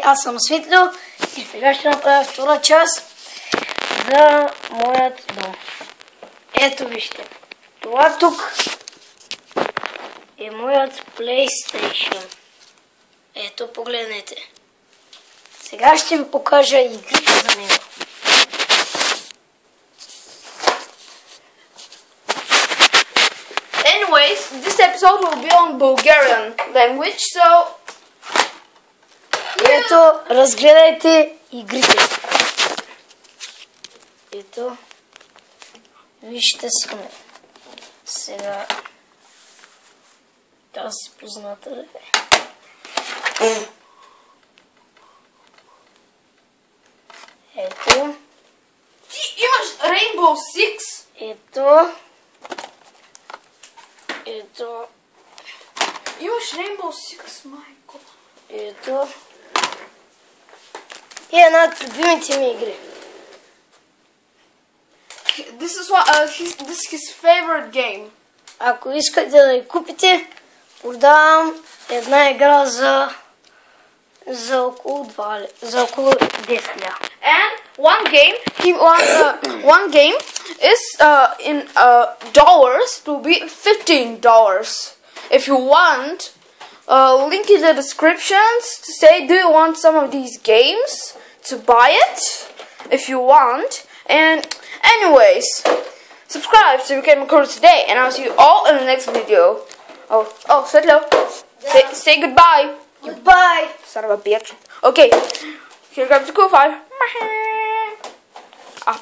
аз съм Светло и сега ще направя втора част за моят дом. Ето вижте, това тук е моят PlayStation. Ето, погледнете. Сега ще ви покажа игрите за него. Anyways, this episode will be on Bulgarian language, so... Ето, разгледайте игрите. Ето, вижте саме. Сега тази позната да е. Ето. Ти имаш Rainbow Six? Ето. Ето. Имаш Rainbow Six, майко. Ето. И една от любимите ми игри. This is his favorite game. Ако искате да я купите, продавам една игра за около 10 ля. And one game is in dollars to be $15. If you want, link in the descriptions to say, do you want some of these games to buy it if you want. And anyways, subscribe so you can record today, and I'll see you all in the next video. Oh, Svetlo, say goodbye. Goodbye. Son of a bitch. Okay, here comes the cool five. Up,